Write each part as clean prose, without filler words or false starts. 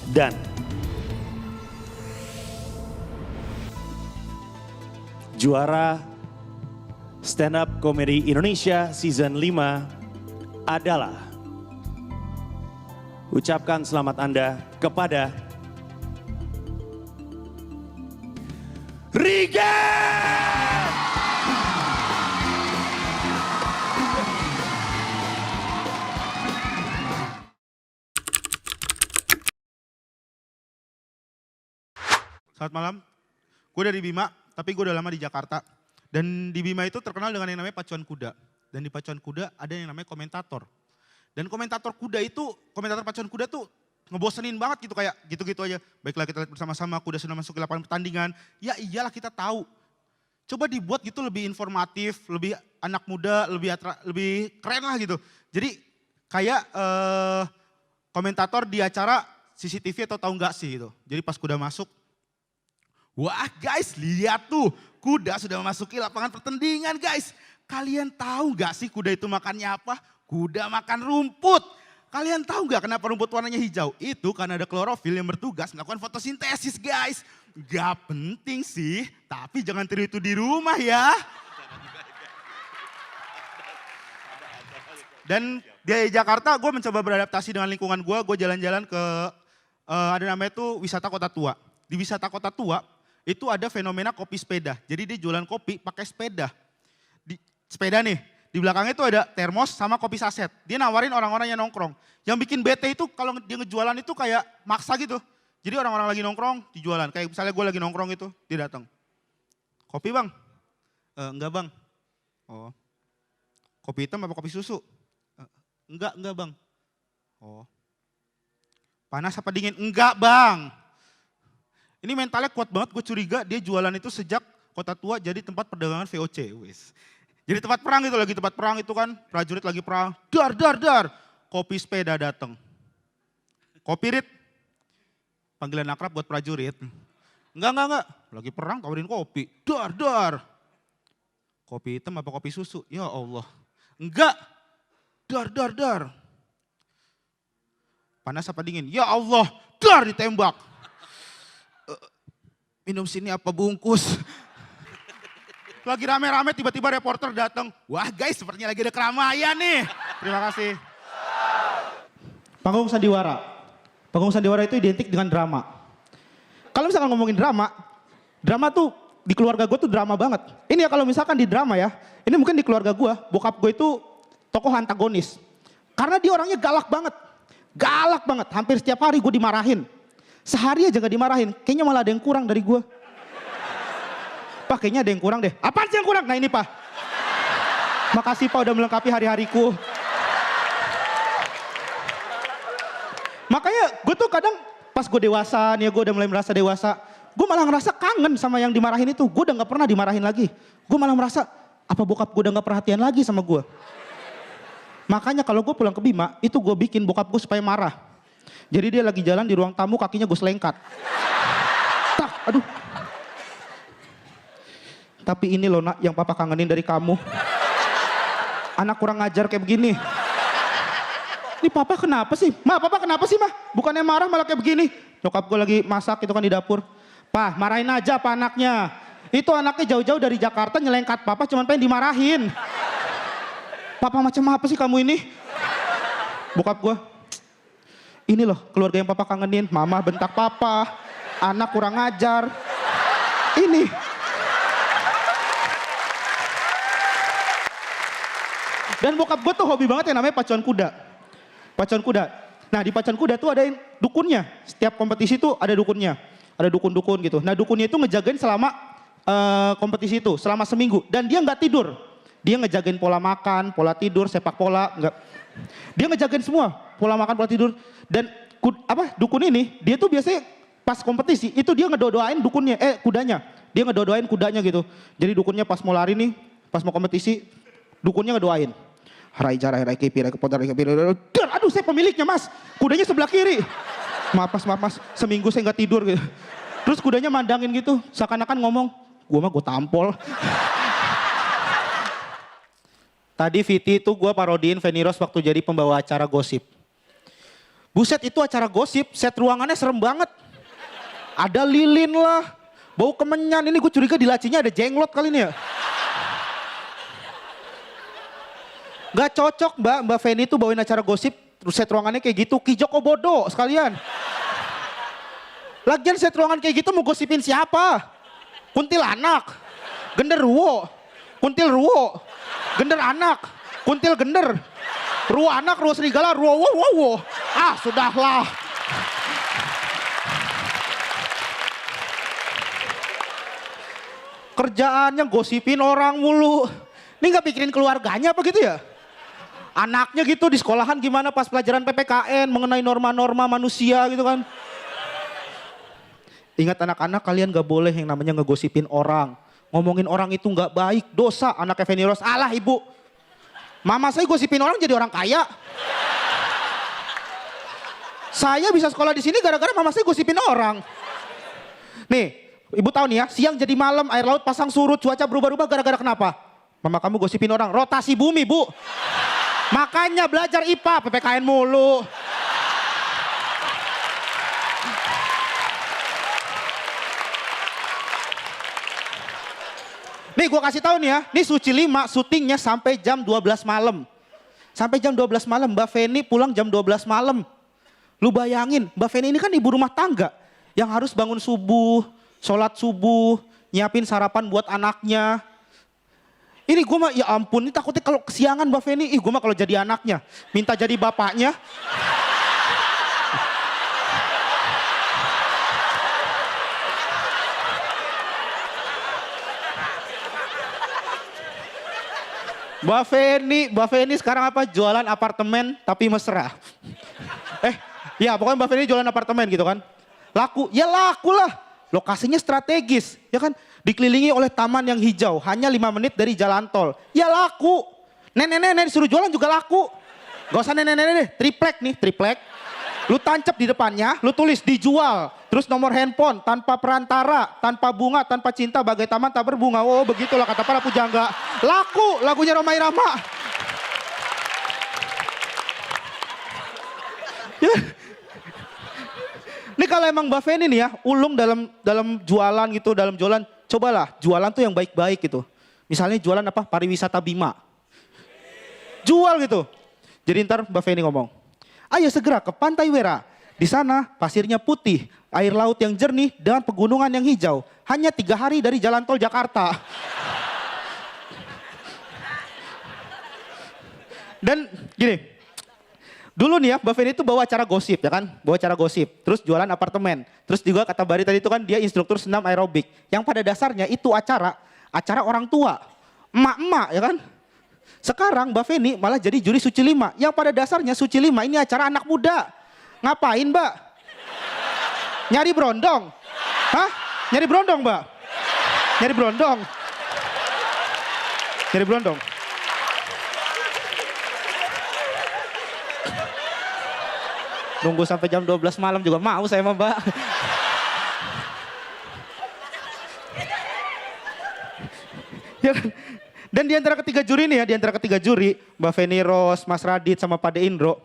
Dan juara Stand Up Comedy Indonesia Season 5 adalah, ucapkan selamat Anda kepada Riga! Selamat malam, gue dari Bima, tapi gue udah lama di Jakarta. Dan di Bima itu terkenal dengan yang namanya pacuan kuda. Dan di pacuan kuda ada yang namanya komentator. Dan komentator kuda itu, komentator pacuan kuda tuh ngebosenin banget gitu, kayak gitu-gitu aja. Baiklah kita lihat bersama-sama, kuda sudah masuk ke lapangan pertandingan. Ya iyalah kita tahu. Coba dibuat gitu lebih informatif, lebih anak muda, lebih keren lah gitu. Jadi kayak komentator di acara CCTV atau tahu nggak sih gitu. Jadi pas kuda masuk, wah guys, lihat tuh, kuda sudah memasuki lapangan pertandingan guys. Kalian tahu gak sih kuda itu makannya apa? Kuda makan rumput. Kalian tahu gak kenapa rumput warnanya hijau? Itu karena ada klorofil yang bertugas melakukan fotosintesis guys. Gak penting sih, tapi jangan tiru itu di rumah ya. Dan di Jakarta gue mencoba beradaptasi dengan lingkungan gue jalan-jalan ke, ada namanya tuh wisata kota tua. Di wisata kota tua, itu ada fenomena kopi sepeda. Jadi dia jualan kopi pakai sepeda. Sepeda nih, di belakangnya itu ada termos sama kopi saset. Dia nawarin orang-orang yang nongkrong. Yang bikin bete itu kalau dia ngejualan itu kayak maksa gitu. Jadi orang-orang lagi nongkrong dijualan. Kayak misalnya gue lagi nongkrong itu, dia datang. Kopi bang? Enggak bang. Oh. Kopi hitam apa kopi susu? Enggak bang. Oh. Panas apa dingin? Enggak bang. Ini mentalnya kuat banget, gue curiga dia jualan itu sejak kota tua jadi tempat perdagangan VOC. Wis. Jadi tempat perang itu, lagi tempat perang itu kan, prajurit lagi perang, dar. Kopi sepeda datang. Kopi Rit, panggilan akrab buat prajurit. Enggak, lagi perang tawarin kopi, dar. Kopi hitam apa kopi susu? Ya Allah, enggak, dar. Panas apa dingin? Ya Allah, dar ditembak. Minum sini apa bungkus? Lagi rame-rame tiba-tiba reporter datang. Wah guys, sepertinya lagi ada keramaian nih. Terima kasih. Panggung sandiwara. Panggung sandiwara itu identik dengan drama. Kalau misalkan ngomongin drama tuh di keluarga gue tuh drama banget. Ini ya kalau misalkan di drama ya, ini mungkin di keluarga gue, bokap gue itu tokoh antagonis. Karena dia orangnya galak banget. Hampir setiap hari gue dimarahin. Sehari aja gak dimarahin, kayaknya malah ada yang kurang dari gue. Pak kayaknya ada yang kurang deh. Apaan sih yang kurang? Nah ini Pak. Makasih Pak udah melengkapi hari-hariku. Makanya gue tuh kadang pas gue dewasa nih, gue udah mulai merasa dewasa. Gue malah ngerasa kangen sama yang dimarahin itu. Gue udah gak pernah dimarahin lagi. Gue malah merasa apa bokap gue udah gak perhatian lagi sama gue. Makanya kalau gue pulang ke Bima, itu gue bikin bokap gue supaya marah. Jadi dia lagi jalan di ruang tamu kakinya gue selengkat. Tak, aduh. Tapi ini loh nak yang papa kangenin dari kamu. Anak kurang ngajar kayak begini. Ini papa kenapa sih? Papa kenapa sih mah? Bukannya marah malah kayak begini. Nyokap gue lagi masak itu kan di dapur. Pak marahin aja pak anaknya. Itu anaknya jauh-jauh dari Jakarta nyelengkat papa cuman pengen dimarahin. Papa macam apa sih kamu ini? Bokap gue. Ini loh keluarga yang papa kangenin. Mama bentak papa. Anak kurang ngajar. Ini. Dan bokap gue tuh hobi banget yang namanya pacuan kuda. Pacuan kuda. Nah di pacuan kuda tuh ada dukunnya. Setiap kompetisi tuh ada dukunnya. Ada dukun-dukun gitu. Nah dukunnya itu ngejagain selama kompetisi itu. Selama seminggu. Dan dia nggak tidur. Dia ngejagain pola makan, pola tidur, sepak bola. Enggak. Dia ngejagain semua. Pola makan, pola tidur. Dan dukun ini dia tuh biasanya pas kompetisi itu dia ngedoain dukunnya, kudanya. Dia ngedoain kudanya gitu. Jadi dukunnya pas mau lari nih, pas mau kompetisi, dukunnya ngedoain. Rai jarah, rai kipi, rai kepodar, rai kipi, aduh saya pemiliknya mas, kudanya sebelah kiri. Maaf mas, seminggu saya nggak tidur gitu. Terus kudanya mandangin gitu, seakan-akan ngomong, gua mah gua tampol. Tadi Viti itu gua parodiin Feni Rose waktu jadi pembawa acara gosip. Buset itu acara gosip, set ruangannya serem banget. Ada lilin lah, bau kemenyan. Ini gue curiga di lacinya ada jenglot kali ini ya. Gak cocok Mbak Feni tuh bawain acara gosip, terus set ruangannya kayak gitu. Ki Joko bodoh sekalian. Lagian set ruangan kayak gitu mau gosipin siapa? Kuntilanak, genderuwo, kuntil ruwo, gender anak, kuntil gender, ruwo anak, ruwo serigala, ruwo wo wo wo. Ah sudahlah. Kerjaannya gosipin orang mulu. Ini gak pikirin keluarganya apa gitu ya? Anaknya gitu di sekolahan gimana pas pelajaran PPKN mengenai norma-norma manusia gitu kan. Ingat anak-anak kalian gak boleh yang namanya ngegosipin orang. Ngomongin orang itu gak baik, dosa. Anaknya Feni Rose, alah ibu. Mama saya gosipin orang jadi orang kaya. Saya bisa sekolah di sini gara-gara mama saya gosipin orang. Nih, ibu tahu nih ya, siang jadi malam, air laut pasang surut, cuaca berubah-ubah gara-gara kenapa? Mama kamu gosipin orang, rotasi bumi bu. Makanya belajar IPA, PPKN mulu. Nih gue kasih tahu nih ya, nih Suci 5 syutingnya sampai jam 12 malam. Sampai jam 12 malam, Mbak Feni pulang jam 12 malam. Lu bayangin, Mbak Feni ini kan ibu rumah tangga. Yang harus bangun subuh, sholat subuh, nyiapin sarapan buat anaknya. Ini gue mah ya ampun, ini takutnya kalau kesiangan Mbak Feni, gue mah kalau jadi anaknya, minta jadi bapaknya. Mbak Feni sekarang apa? Jualan apartemen tapi mesra. Ya pokoknya Mbak Feni jualan apartemen gitu kan. Laku, ya laku lah. Lokasinya strategis, ya kan? Dikelilingi oleh taman yang hijau, hanya 5 menit dari jalan tol. Ya laku. Nenek-nenek disuruh jualan juga laku. Gak usah nenek-nenek deh, triplek nih, triplek. Lu tancap di depannya, lu tulis dijual. Terus nomor handphone, tanpa perantara, tanpa bunga, tanpa cinta, bagai taman tak berbunga. Oh begitulah kata para pujangga. Laku lagunya Rhoma Irama. Ya. Ini kalau emang Mbak Feni nih ya, ulung dalam jualan gitu, dalam jualan, cobalah jualan tuh yang baik-baik gitu. Misalnya jualan apa? Pariwisata Bima. Jual gitu. Jadi ntar Mbak Feni ngomong, ayo segera ke Pantai Wera. Di sana pasirnya putih, air laut yang jernih dan pegunungan yang hijau. Hanya 3 hari dari jalan tol Jakarta. Dan gini. Dulu nih ya, Mbak Feni itu bawa acara gosip ya kan, bawa acara gosip, terus jualan apartemen, terus juga kata Bari tadi itu kan dia instruktur senam aerobik, yang pada dasarnya itu acara orang tua, emak-emak ya kan. Sekarang Mbak Feni malah jadi juri Suci 5, yang pada dasarnya Suci 5 ini acara anak muda. Ngapain Mbak? Nyari berondong? Hah? Nyari berondong Mbak? Nyari berondong? Nyari berondong? Nunggu sampai jam 12 malam juga mau saya sama Mbak. Ya kan? Dan di antara ketiga juri nih ya, di antara ketiga juri, Mbak Feni Rose, Mas Radit sama Pak De Indro.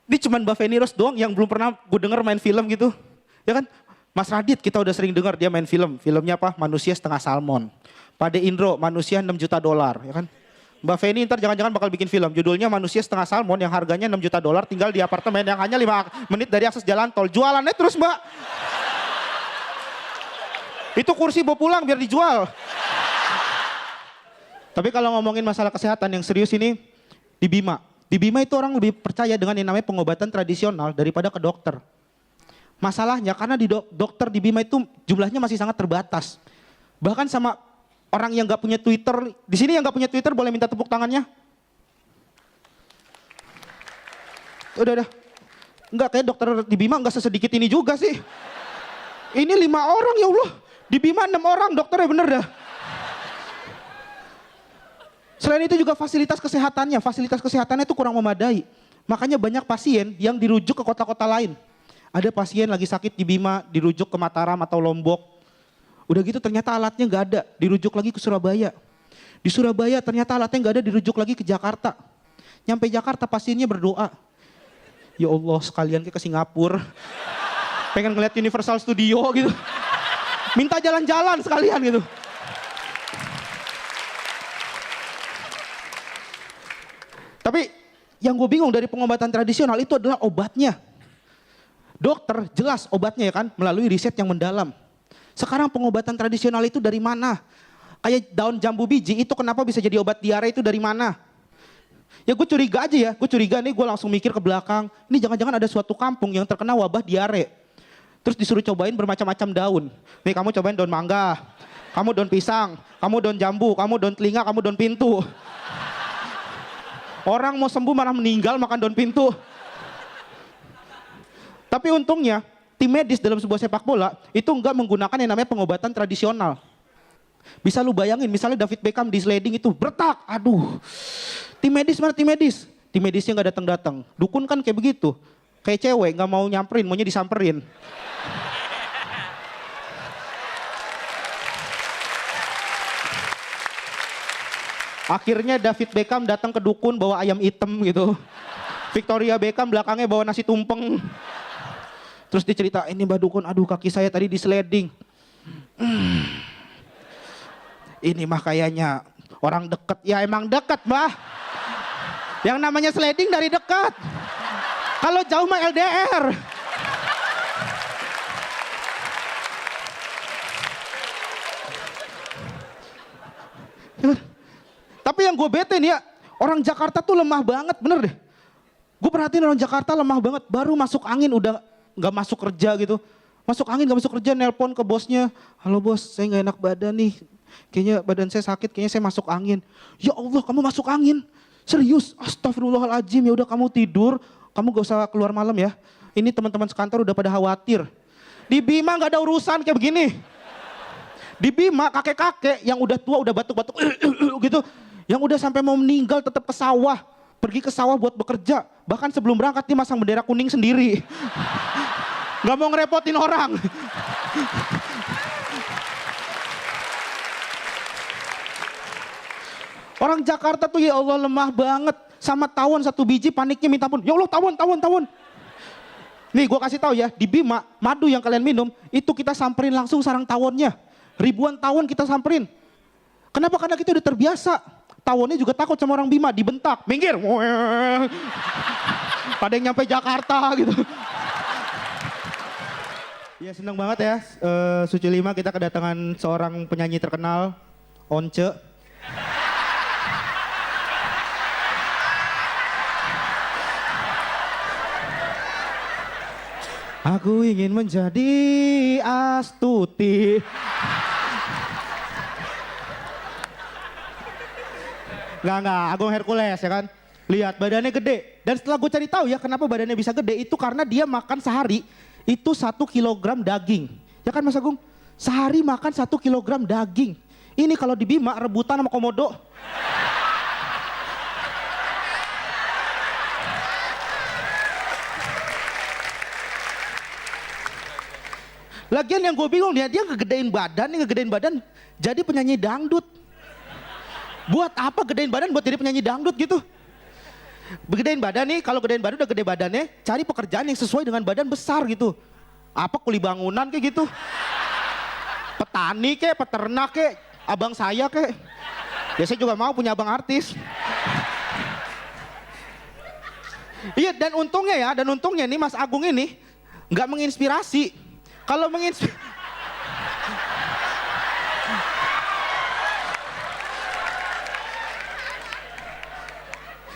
Ini cuman Mbak Feni Rose doang yang belum pernah gue denger main film gitu. Ya kan? Mas Radit kita udah sering dengar dia main film. Filmnya apa? Manusia Setengah Salmon. Pak De Indro, Manusia 6 juta dolar, ya kan? Mbak Feni ntar jangan-jangan bakal bikin film. Judulnya Manusia Setengah Salmon yang harganya 6 juta dolar tinggal di apartemen yang hanya 5 menit dari akses jalan tol. Jualannya terus Mbak. Itu kursi bawa pulang biar dijual. Tapi kalau ngomongin masalah kesehatan yang serius ini di Bima. Di Bima itu orang lebih percaya dengan yang namanya pengobatan tradisional daripada ke dokter. Masalahnya karena di dokter di Bima itu jumlahnya masih sangat terbatas. Bahkan sama orang yang gak punya Twitter, di sini yang gak punya Twitter boleh minta tepuk tangannya? Udah. Enggak, kayak dokter di Bima enggak sesedikit ini juga sih. Ini 5 orang ya Allah. Di Bima 6 orang dokternya bener dah. Selain itu juga fasilitas kesehatannya itu kurang memadai. Makanya banyak pasien yang dirujuk ke kota-kota lain. Ada pasien lagi sakit di Bima, dirujuk ke Mataram atau Lombok. Udah gitu ternyata alatnya nggak ada, dirujuk lagi ke Surabaya. Di Surabaya ternyata alatnya nggak ada, dirujuk lagi ke Jakarta. Nyampe Jakarta pasiennya berdoa. Ya Allah, sekalian ke Singapura. Pengen ngeliat Universal Studio gitu. Minta jalan-jalan sekalian gitu. Tapi yang gue bingung dari pengobatan tradisional itu adalah obatnya. Dokter jelas obatnya ya kan, melalui riset yang mendalam. Sekarang pengobatan tradisional itu dari mana? Kayak daun jambu biji itu kenapa bisa jadi obat diare itu dari mana? Ya gue curiga aja ya, gue curiga nih, gue langsung mikir ke belakang. Ini jangan-jangan ada suatu kampung yang terkena wabah diare. Terus disuruh cobain bermacam-macam daun. Nih kamu cobain daun mangga, kamu daun pisang, kamu daun jambu, kamu daun telinga, kamu daun pintu. Orang mau sembuh malah meninggal makan daun pintu. Tapi untungnya tim medis dalam sebuah sepak bola itu enggak menggunakan yang namanya pengobatan tradisional. Bisa lu bayangin misalnya David Beckham di sliding itu bertak, aduh. Tim medis mana tim medis? Tim medisnya nggak datang-datang. Dukun kan kayak begitu. Kayak cewek nggak mau nyamperin, maunya disamperin. Akhirnya David Beckham datang ke dukun bawa ayam hitam gitu. Victoria Beckham belakangnya bawa nasi tumpeng. Terus dicerita, ini Mbak Dukun, aduh kaki saya tadi di sliding. Ini mah kayaknya orang deket. Ya emang deket Mbah. Yang namanya sliding dari dekat. Kalau jauh mah LDR. Tapi yang gue bete nih ya, orang Jakarta tuh lemah banget, bener deh. Gue perhatiin orang Jakarta lemah banget, baru masuk angin udah gak masuk kerja gitu. Masuk angin gak masuk kerja, nelpon ke bosnya. Halo bos, saya gak enak badan nih. Kayaknya badan saya sakit, kayaknya saya masuk angin. Ya Allah, kamu masuk angin? Serius? Astagfirullahaladzim, ya udah kamu tidur, kamu gak usah keluar malam ya. Ini teman-teman sekantor udah pada khawatir. Di Bima gak ada urusan kayak begini. Di Bima kakek-kakek yang udah tua, udah batuk-batuk gitu. Yang udah sampai mau meninggal tetap ke sawah. Pergi ke sawah buat bekerja. Bahkan sebelum berangkat dia masang bendera kuning sendiri. Gak mau ngerepotin orang. Orang Jakarta tuh ya Allah lemah banget. Sama tawon 1 biji paniknya minta ampun. Ya Allah tawon. Nih gue kasih tahu ya, di Bima madu yang kalian minum itu kita samperin langsung sarang tawonnya. Ribuan tawon kita samperin. Kenapa? Karena kita udah terbiasa. Tawonnya juga takut sama orang Bima, dibentak, minggir. Pada yang nyampe Jakarta gitu. Ya senang banget ya, Suci 5 kita kedatangan seorang penyanyi terkenal, Once. Aku ingin menjadi Astuti. Enggak, Agung Hercules ya kan. Lihat badannya gede. Dan setelah gue cari tahu ya kenapa badannya bisa gede itu karena dia makan sehari itu 1 kilogram daging. Ya kan Mas Agung? Sehari makan 1 kilogram daging. Ini kalau di Bima rebutan sama komodo. Lagian yang gue bingung dia ngegedein badan jadi penyanyi dangdut. Buat apa gedein badan buat jadi penyanyi dangdut gitu? Gedein badan nih, kalau gedein badan udah gede badannya, cari pekerjaan yang sesuai dengan badan besar gitu. Apa kuli bangunan kayak gitu? Petani kek, peternak kek, abang saya kek. Ya saya juga mau punya abang artis. Iya dan untungnya nih Mas Agung ini nggak menginspirasi. Kalau menginspirasi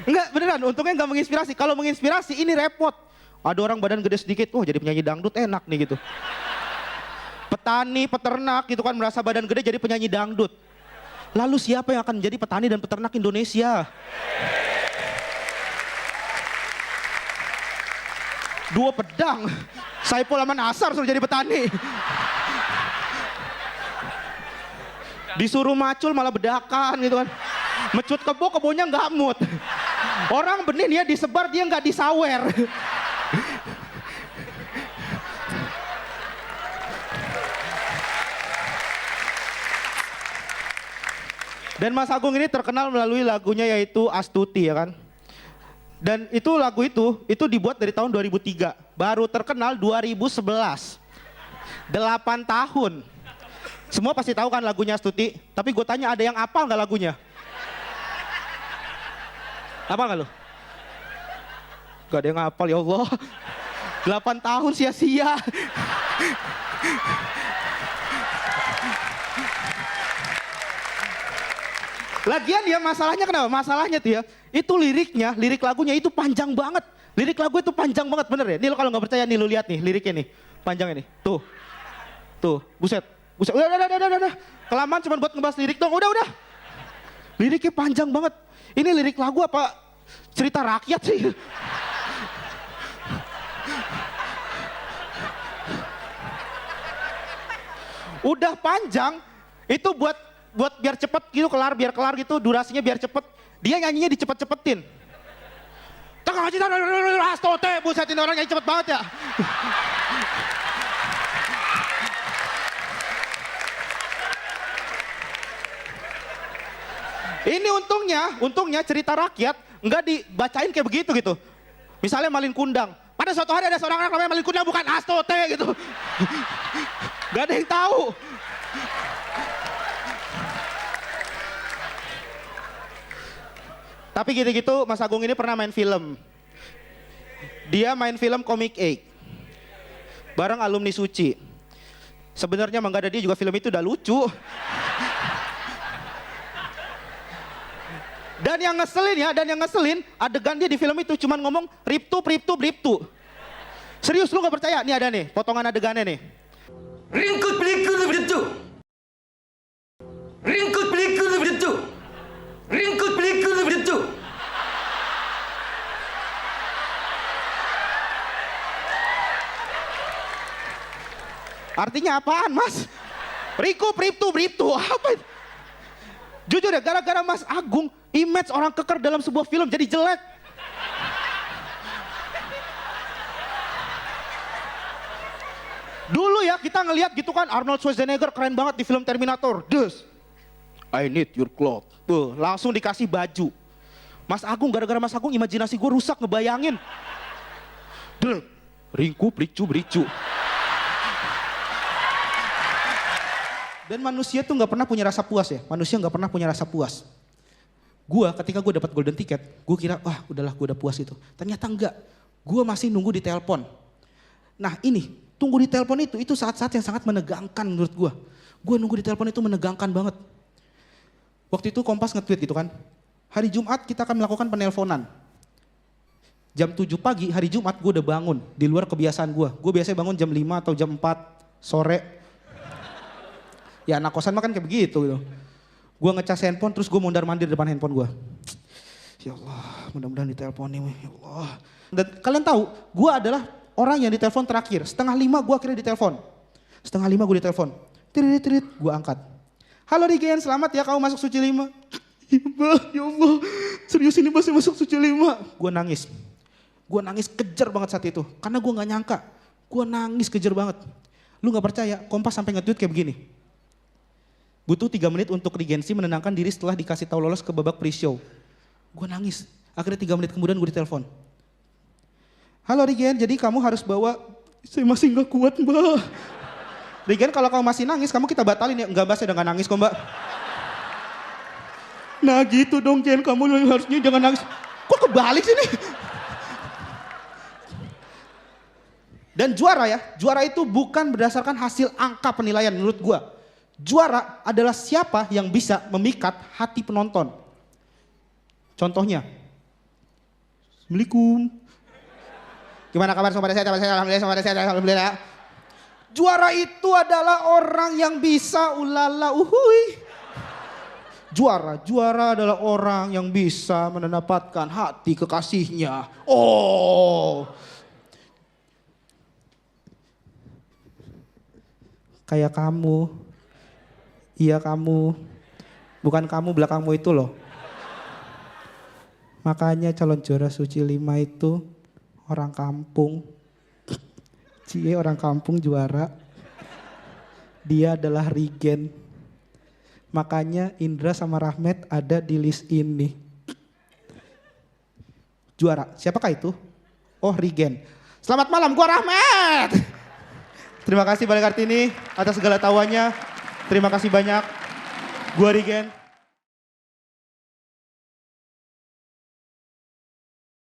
enggak, beneran, untungnya enggak menginspirasi. Kalau menginspirasi ini repot. Ada orang badan gede sedikit, oh jadi penyanyi dangdut enak nih gitu. Petani, peternak gitu kan merasa badan gede jadi penyanyi dangdut. Lalu siapa yang akan menjadi petani dan peternak Indonesia? Dua pedang, Saipul sama Nasar suruh jadi petani. Disuruh macul malah bedakan gitu kan. Mecut kebonya nggak mut. Orang benih dia disebar dia nggak disawer. Dan Mas Agung ini terkenal melalui lagunya yaitu Astuti ya kan. Dan itu lagu itu dibuat dari tahun 2003. Baru terkenal 2011. 8 tahun. Semua pasti tahu kan lagunya Astuti. Tapi gue tanya ada yang hafal nggak lagunya? Hafal nggak lo? Gak ada yang hafal ya Allah. 8 tahun sia-sia. Lagian ya masalahnya kenapa? Masalahnya tuh ya, itu lirik lagunya itu panjang banget. Lirik lagu itu panjang banget, bener ya? Nih lo kalau nggak percaya nih lo lihat nih liriknya nih, panjangnya nih. Tuh, buset. Udah. Kelamaan cuma buat ngebahas lirik dong, udah. Liriknya panjang banget. Ini lirik lagu apa cerita rakyat sih? Udah panjang, itu buat biar cepet gitu biar kelar gitu, durasinya biar cepet. Dia nyanyinya dicepet-cepetin. Tengah cita Astote, buset ini orang nyanyi cepet banget ya. Ini untungnya cerita rakyat nggak dibacain kayak begitu gitu. Misalnya Malin Kundang. Pada suatu hari ada seorang anak namanya Malin Kundang bukan Astote gitu. Gak ada yang tahu. Tapi gitu-gitu Mas Agung ini pernah main film. Dia main film Comic 8 bareng alumni Suci. Sebenarnya emang gak ada dia juga film itu udah lucu. Dan yang ngeselin adegan dia di film itu cuman ngomong riptu. Serius lu gak percaya? Nih ada nih potongan adegannya nih. Ringkut beliku lebih itu. Ringkut beliku lebih itu. Ringkut beliku lebih itu. Artinya apaan Mas? Riko, Briptu, apa itu? Jujur ya, gara-gara Mas Agung, image orang keker dalam sebuah film jadi jelek. Dulu ya kita ngelihat gitu kan Arnold Schwarzenegger keren banget di film Terminator. Dus, I need your cloth. Tuh, langsung dikasih baju. Mas Agung, gara-gara Mas Agung imajinasi gue rusak ngebayangin. Ringku, bricu. Dan manusia tuh nggak pernah punya rasa puas ya. Manusia nggak pernah punya rasa puas. Ketika gue dapat golden ticket, gue kira wah udahlah gue udah puas itu. Ternyata enggak. Gue masih nunggu di telepon. Nah ini, tunggu di telepon itu saat-saat yang sangat menegangkan menurut gue. Gue nunggu di telepon itu menegangkan banget. Waktu itu Kompas nge-tweet gitu kan. Hari Jumat kita akan melakukan penelponan. Jam 7 pagi hari Jumat gue udah bangun. Di luar kebiasaan gue. Gue biasanya bangun jam 5 atau jam 4 sore. Ya anak kosan mah kan kayak begitu gitu. Gue ngecas handphone terus gue mondar-mandir depan handphone gue. Ya Allah, mudah-mudahan diteleponin ya Allah. Dan kalian tahu, gue adalah orang yang ditelepon terakhir. 4:30 gue akhirnya ditelepon. 4:30 gue ditelepon. Tirit, gue angkat. Halo Rigen, selamat ya kamu masuk suci 5. Ya Allah, serius ini masih masuk suci 5. Gue nangis. Gue nangis kejer banget saat itu. Karena gue gak nyangka. Gue nangis kejer banget. Lu gak percaya, Kompas sampai nge-tweet kayak begini. Butuh 3 menit untuk Regency menenangkan diri setelah dikasih tahu lolos ke babak pre-show. Gue nangis. Akhirnya 3 menit kemudian gue ditelepon. Halo Regen, jadi kamu harus bawa... Saya masih gak kuat mbak. Regen kalau kamu masih nangis, kamu kita batalin ya. Enggak mbak, saya udah gak nangis kok mbak. Nah gitu dong Jen, kamu harusnya jangan nangis. Kok kebalik sih nih? Dan juara ya, juara itu bukan berdasarkan hasil angka penilaian menurut gue. Juara adalah siapa yang bisa memikat hati penonton. Contohnya. Assalamualaikum. Gimana kabar sobat saya? Alhamdulillah. Juara itu adalah orang yang bisa ulala uhui. Juara adalah orang yang bisa mendapatkan hati kekasihnya. Oh. Kayak kamu. Iya kamu, bukan kamu belakangmu itu loh. Makanya calon juara suci 5 itu orang kampung. Cie orang kampung juara. Dia adalah Regen. Makanya Indra sama Rahmat ada di list ini. juara. Siapakah itu? Oh, Regen. Selamat malam, gua Rahmat. Terima kasih Balai Kartini atas segala tahuannya. Terima kasih banyak. Gua Regen.